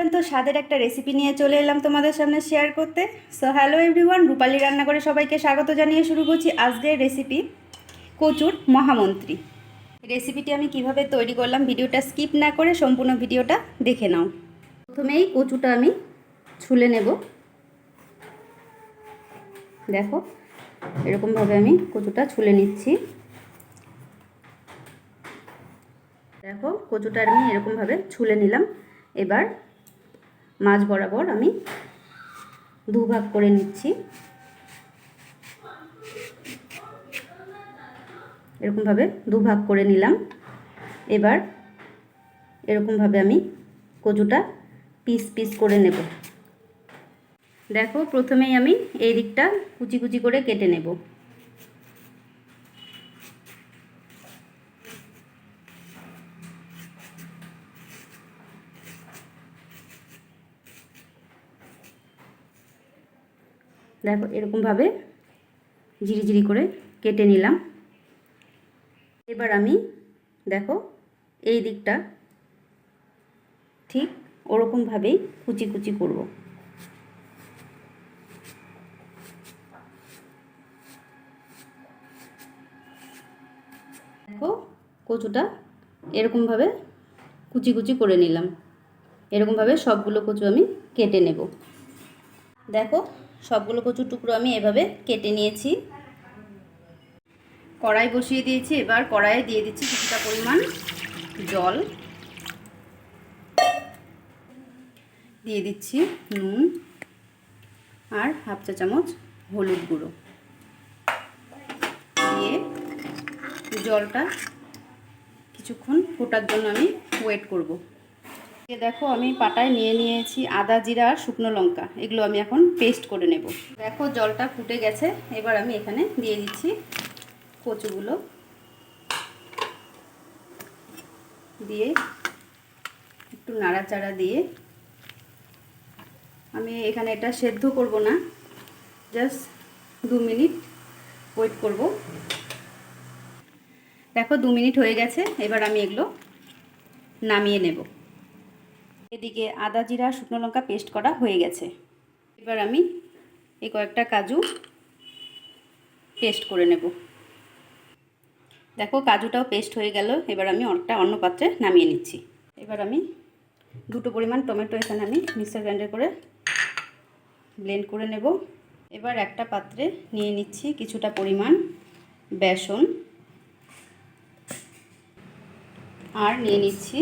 দুর্দান্ত স্বাদের একটা রেসিপি নিয়ে চলে এলাম তোমাদের সামনে শেয়ার করতে। সো হ্যালো এভরিওয়ান, রূপালী রান্নাঘরে সবাইকে স্বাগত জানিয়ে শুরু করছি আজকের রেসিপি কচুর মহামন্ত্রী। রেসিপিটি আমি কিভাবে তৈরি করলাম ভিডিওটা স্কিপ না করে সম্পূর্ণ ভিডিওটা দেখে নাও। প্রথমেই কচুটা আমি ছুলে নেব। দেখো এরকমভাবে আমি কচুটা ছুলে নিচ্ছি। দেখো কচুটা আমি এরকমভাবে ছুলে নিলাম। এবার মাছ বরাবর আমি দুভাগ করে নিচ্ছি। এরকমভাবে দুভাগ করে নিলাম। এবার এরকমভাবে আমি কচুটা পিস পিস করে নেব। দেখো প্রথমেই আমি এই দিকটা কুচি কুচি করে কেটে নেব। দেখো এরকমভাবে ঝিরিঝিরি করে কেটে নিলাম। এবার আমি দেখো এই দিকটা ঠিক ওরকমভাবেই কুচি কুচি করব। দেখো কচুটা এরকমভাবে কুচি কুচি করে নিলাম। এরকমভাবে সবগুলো কচু আমি কেটে নেব। দেখো সবগুলো কচুর টুকরো আমি এভাবে কেটে নিয়েছি। কড়াই বসিয়ে দিয়েছি। এবার কড়াইয়ে দিয়ে দিচ্ছি কিছুটা পরিমাণ জল, দিয়ে দিচ্ছি নুন আর হাফ চা চামচ হলুদ গুঁড়ো দিয়ে জলটা কিছুক্ষণ ফোটার জন্য আমি ওয়েট করব। দেখো আমি পাটায় নিয়ে নিয়েছি আদা, জিরা আর শুকনো লঙ্কা, এগুলো আমি এখন পেস্ট করে নেব। দেখো জলটা ফুটে গেছে। এবার আমি এখানে দিয়ে দিচ্ছি কচুগুলো, দিয়ে একটু নাড়াচাড়া দিয়ে আমি এখানে এটা সেদ্ধ করব না, জাস্ট 2 মিনিট ওয়েট করব। দেখো 2 মিনিট হয়ে গেছে। এবার আমি এগুলো নামিয়ে নেব। এদিকে আদা, জিরা, শুকনো লঙ্কা পেস্ট করা হয়ে গেছে। এবার আমি এই কয়েকটা কাজু পেস্ট করে নেব। দেখো কাজুটাও পেস্ট হয়ে গেল। এবার আমি অন্য পাত্রে নামিয়ে নিচ্ছি। এবার আমি 2টো পরিমাণ টমেটো এখানে আমি মিক্সার গ্রাইন্ডার করে ব্লেন্ড করে নেব। এবার একটা পাত্রে নিয়ে নিচ্ছি কিছুটা পরিমাণ বেসন আর নিয়ে নিচ্ছি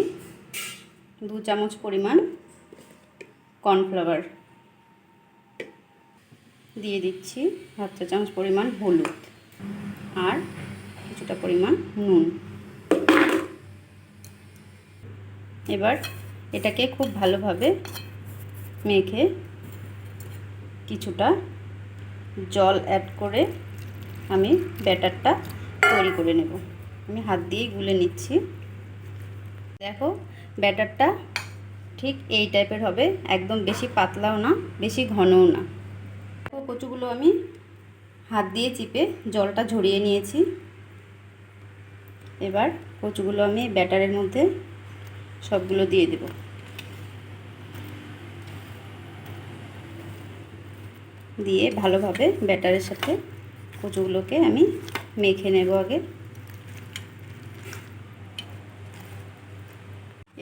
2 চামচ পরিমাণ কর্নফ্লাওয়ার, দিয়ে দিচ্ছি হাফ চা চামচ পরিমাণ হলুদ আর কিছুটা পরিমাণ নুন। এবার এটাকে খুব ভালোভাবে মেখে কিছুটা জল অ্যাড করে আমি ব্যাটারটা তৈরি করে নেব। আমি হাত দিয়ে গুলে নিচ্ছি। দেখো ব্যাটারটা ঠিক এই টাইপের হবে, একদম বেশি পাতলাও না বেশি ঘনও না। কচুগুলো আমি হাত দিয়ে চিপে জলটা ঝরিয়ে নিয়েছি। এবার কচুগুলো আমি ব্যাটারের মধ্যে সবগুলো দিয়ে দেব। দিয়ে ভালোভাবে ব্যাটারের সাথে কচুগুলোকে আমি মেখে নেব আগে।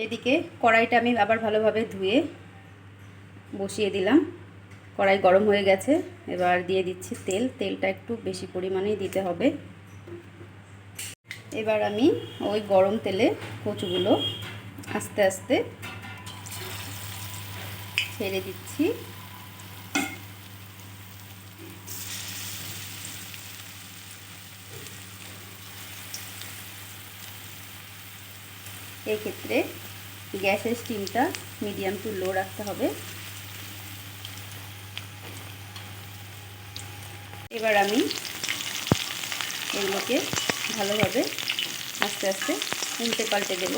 এদিকে কড়াইটা আমি আবার ভালোভাবে ধুয়ে বসিয়ে দিলাম। কড়াই গরম হয়ে গেছে। এবার দিয়ে দিচ্ছি তেল। তেলটা একটু বেশি পরিমাণেই দিতে হবে। এবার আমি ওই গরম তেলে কচুগুলো আস্তে আস্তে ছেড়ে দিচ্ছি। এই ক্ষেত্রে গ্যাসের স্টিমটা মিডিয়াম টু লো রাখতে হবে। এবার আমি এগুলোকে ভালোভাবে আস্তে আস্তে উল্টে পাল্টে দেব।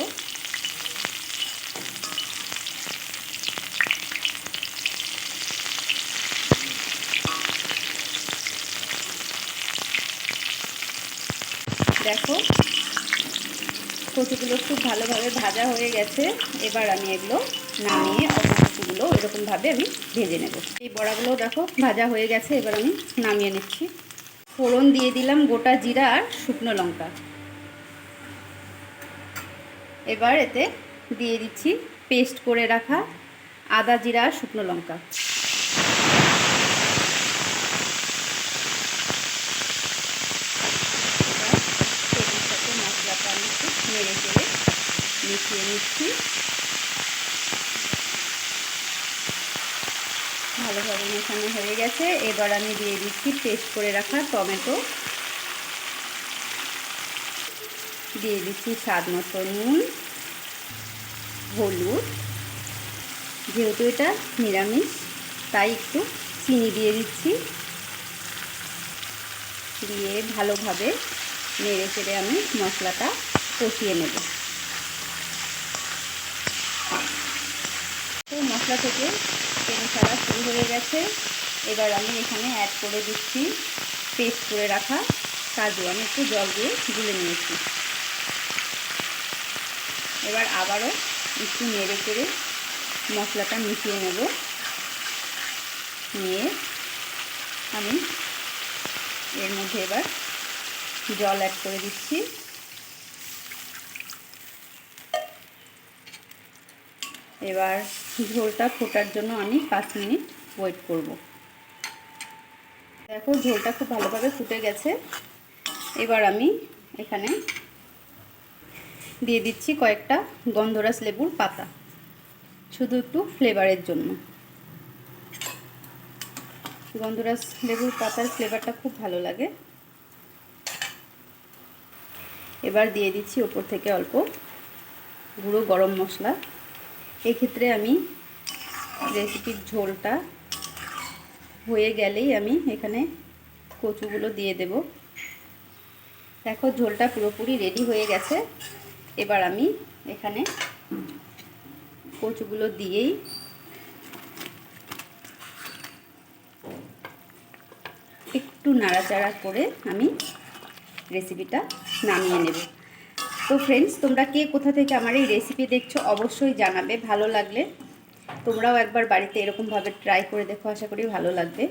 দেখো কচুগুলো খুব ভালোভাবে ভাজা হয়ে গেছে। এবার আমি এগুলো নামিয়ে অপর এরকমভাবে আমি ভেজে নেব। এই বড়াগুলো দেখো ভাজা হয়ে গেছে, এবার আমি নামিয়ে নিচ্ছি। ফোড়ন দিয়ে দিলাম গোটা জিরা আর শুকনো লঙ্কা। এবার এতে দিয়ে দিচ্ছি পেস্ট করে রাখা আদা জিরা আর শুকনো লঙ্কা। মশলাটা আমি একটু নেড়ে চেড়ে মিশিয়ে নিচ্ছি। ভালোভাবে মেশানো হয়ে গেছে। এবার আমি দিয়ে দিচ্ছি পেস্ট করে রাখা টমেটো, দিয়ে দিচ্ছি স্বাদ মতো নুন, হলুদ, যেহেতু এটা নিরামিষ তাই একটু চিনি দিয়ে দিচ্ছি। দিয়ে ভালোভাবে নেড়ে চেড়ে আমি মশলাটা কষিয়ে নেব। তো মশলা থেকে তেল ছাড়া শুরু হয়ে গেছে। এবার আমি এখানে অ্যাড করে দিচ্ছি পেস্ট করে রাখা কাজু। আমি একটু জল দিয়ে গুলে নিয়েছি। এবার আবারও একটু নেড়ে চেড়ে মশলাটা মিশিয়ে নেব। নিয়ে আমি এর মধ্যে এবার জল অ্যাড করে দিচ্ছি। এবার ঝোলটা ফোটার জন্য আমি 5 মিনিট ওয়েট করব। দেখো ঝোলটা খুব ভালোভাবে ফুটে গেছে। এবার আমি এখানে দিয়ে দিচ্ছি কয়েকটা গন্ধরাজ লেবুর পাতা, শুধু একটু ফ্লেভারের জন্য। গন্ধরাজ লেবুর পাতার ফ্লেভারটা খুব ভালো লাগে। এবার দিয়ে দিচ্ছি ওপর থেকে অল্প গুঁড়ো গরম মশলা। এক্ষেত্রে আমি রেসিপির ঝোলটা হয়ে গেলেই আমি এখানে কচুগুলো দিয়ে দেব। দেখো ঝোলটা পুরোপুরি রেডি হয়ে গেছে। এবার আমি এখানে কচুগুলো দিয়েই একটু নাড়াচাড়া করে আমি রেসিপিটা নামিয়ে নেব। তো ফ্রেন্ডস, তোমরা কে কোথা থেকে আমার এই রেসিপি দেখছো অবশ্যই জানাবে। ভালো লাগলে তোমরাও একবার বাড়িতে এরকমভাবে ট্রাই করে দেখো, আশা করি ভালো লাগবে।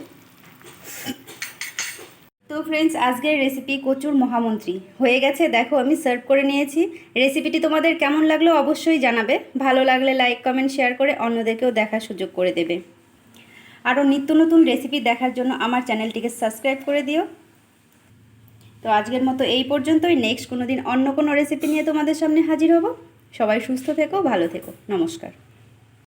তো ফ্রেন্ডস, আজকের রেসিপি কচুর মহামন্ত্রী হয়ে গেছে। দেখো আমি সার্ভ করে নিয়েছি। রেসিপিটি তোমাদের কেমন লাগলো অবশ্যই জানাবে। ভালো লাগলে লাইক কমেন্ট শেয়ার করে অন্যদেরকেও দেখার সুযোগ করে দেবে। আরও নিত্য নতুন রেসিপি দেখার জন্য আমার চ্যানেলটিকে সাবস্ক্রাইব করে দিও। তো আজকের মতো এই পর্যন্তই। নেক্সট কোনো দিন অন্য কোনো রেসিপি নিয়ে তোমাদের সামনে হাজির হব। সবাই সুস্থ থেকো, ভালো থেকো। নমস্কার।